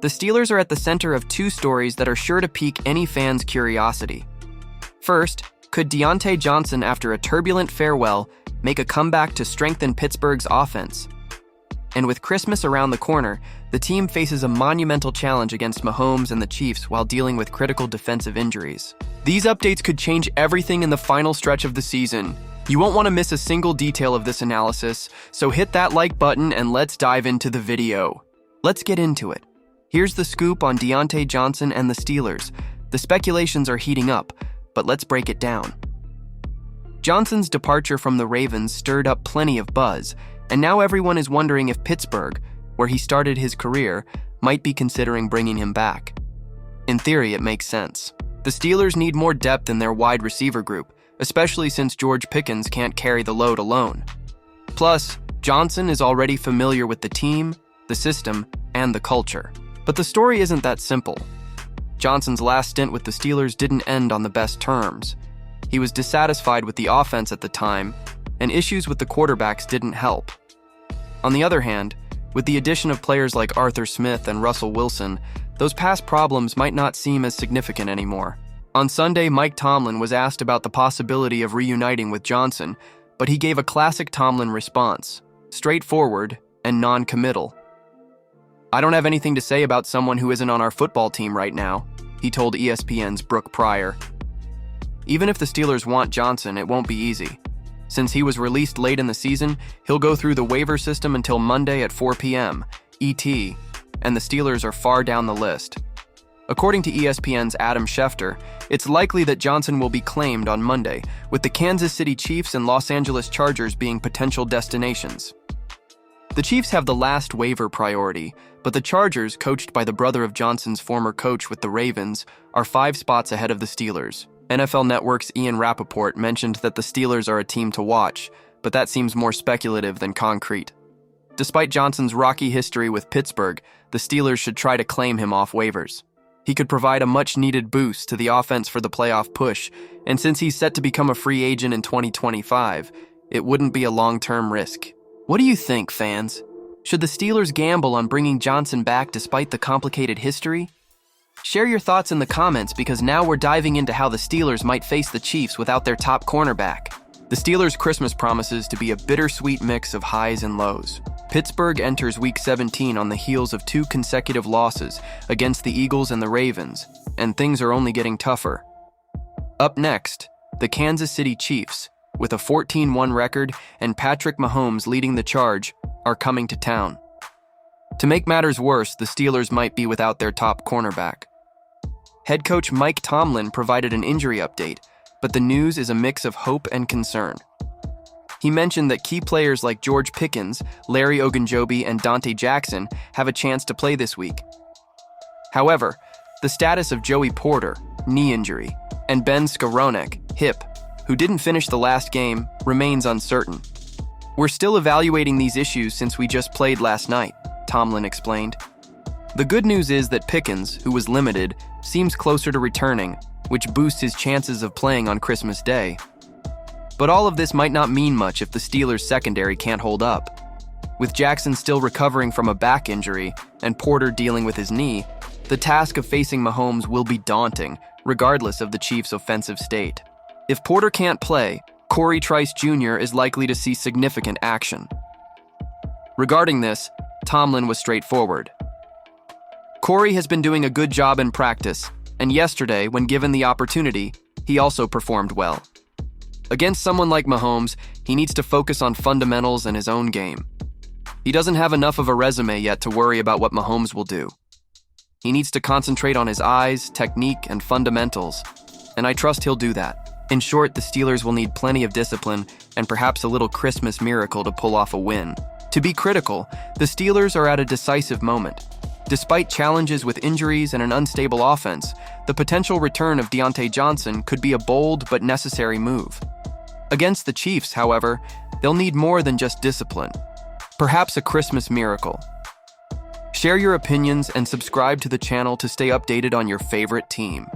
The Steelers are at the center of two stories that are sure to pique any fan's curiosity. First, could Deontay Johnson, after a turbulent farewell, make a comeback to strengthen Pittsburgh's offense? And with Christmas around the corner, the team faces a monumental challenge against Mahomes and the Chiefs while dealing with critical defensive injuries. These updates could change everything in the final stretch of the season. You won't want to miss a single detail of this analysis, so hit that like button and let's dive into the video. Let's get into it. Here's the scoop on Deontay Johnson and the Steelers. The speculations are heating up, but let's break it down. Johnson's departure from the Ravens stirred up plenty of buzz, and now everyone is wondering if Pittsburgh, where he started his career, might be considering bringing him back. In theory, it makes sense. The Steelers need more depth in their wide receiver group, especially since George Pickens can't carry the load alone. Plus, Johnson is already familiar with the team, the system, and the culture. But the story isn't that simple. Johnson's last stint with the Steelers didn't end on the best terms. He was dissatisfied with the offense at the time, and issues with the quarterbacks didn't help. On the other hand, with the addition of players like Arthur Smith and Russell Wilson, those past problems might not seem as significant anymore. On Sunday, Mike Tomlin was asked about the possibility of reuniting with Johnson, but he gave a classic Tomlin response, straightforward and non-committal. "I don't have anything to say about someone who isn't on our football team right now," he told ESPN's Brooke Pryor. Even if the Steelers want Johnson, it won't be easy. Since he was released late in the season, he'll go through the waiver system until Monday at 4 p.m. ET, and the Steelers are far down the list. According to ESPN's Adam Schefter, it's likely that Johnson will be claimed on Monday, with the Kansas City Chiefs and Los Angeles Chargers being potential destinations. The Chiefs have the last waiver priority, but the Chargers, coached by the brother of Johnson's former coach with the Ravens, are 5 spots ahead of the Steelers. NFL Network's Ian Rappaport mentioned that the Steelers are a team to watch, but that seems more speculative than concrete. Despite Johnson's rocky history with Pittsburgh, the Steelers should try to claim him off waivers. He could provide a much-needed boost to the offense for the playoff push, and since he's set to become a free agent in 2025, it wouldn't be a long-term risk. What do you think, fans? Should the Steelers gamble on bringing Johnson back despite the complicated history? Share your thoughts in the comments, because now we're diving into how the Steelers might face the Chiefs without their top cornerback. The Steelers' Christmas promises to be a bittersweet mix of highs and lows. Pittsburgh enters Week 17 on the heels of 2 consecutive losses against the Eagles and the Ravens, and things are only getting tougher. Up next, the Kansas City Chiefs, with a 14-1 record and Patrick Mahomes leading the charge, are coming to town. To make matters worse, the Steelers might be without their top cornerback. Head coach Mike Tomlin provided an injury update, but the news is a mix of hope and concern. He mentioned that key players like George Pickens, Larry Ogunjobi, and Deontay Johnson have a chance to play this week. However, the status of Joey Porter, knee injury, and Ben Skowronek, hip, who didn't finish the last game, remains uncertain. "We're still evaluating these issues since we just played last night," Tomlin explained. The good news is that Pickens, who was limited, seems closer to returning, which boosts his chances of playing on Christmas Day. But all of this might not mean much if the Steelers' secondary can't hold up. With Jackson still recovering from a back injury and Porter dealing with his knee, the task of facing Mahomes will be daunting, regardless of the Chiefs' offensive state. If Porter can't play, Corey Trice Jr. is likely to see significant action. Regarding this, Tomlin was straightforward. "Corey has been doing a good job in practice, and yesterday, when given the opportunity, he also performed well. Against someone like Mahomes, he needs to focus on fundamentals and his own game. He doesn't have enough of a resume yet to worry about what Mahomes will do. He needs to concentrate on his eyes, technique, and fundamentals, and I trust he'll do that." In short, the Steelers will need plenty of discipline and perhaps a little Christmas miracle to pull off a win. To be critical, the Steelers are at a decisive moment. Despite challenges with injuries and an unstable offense, the potential return of Deontay Johnson could be a bold but necessary move. Against the Chiefs, however, they'll need more than just discipline. Perhaps a Christmas miracle. Share your opinions and subscribe to the channel to stay updated on your favorite team.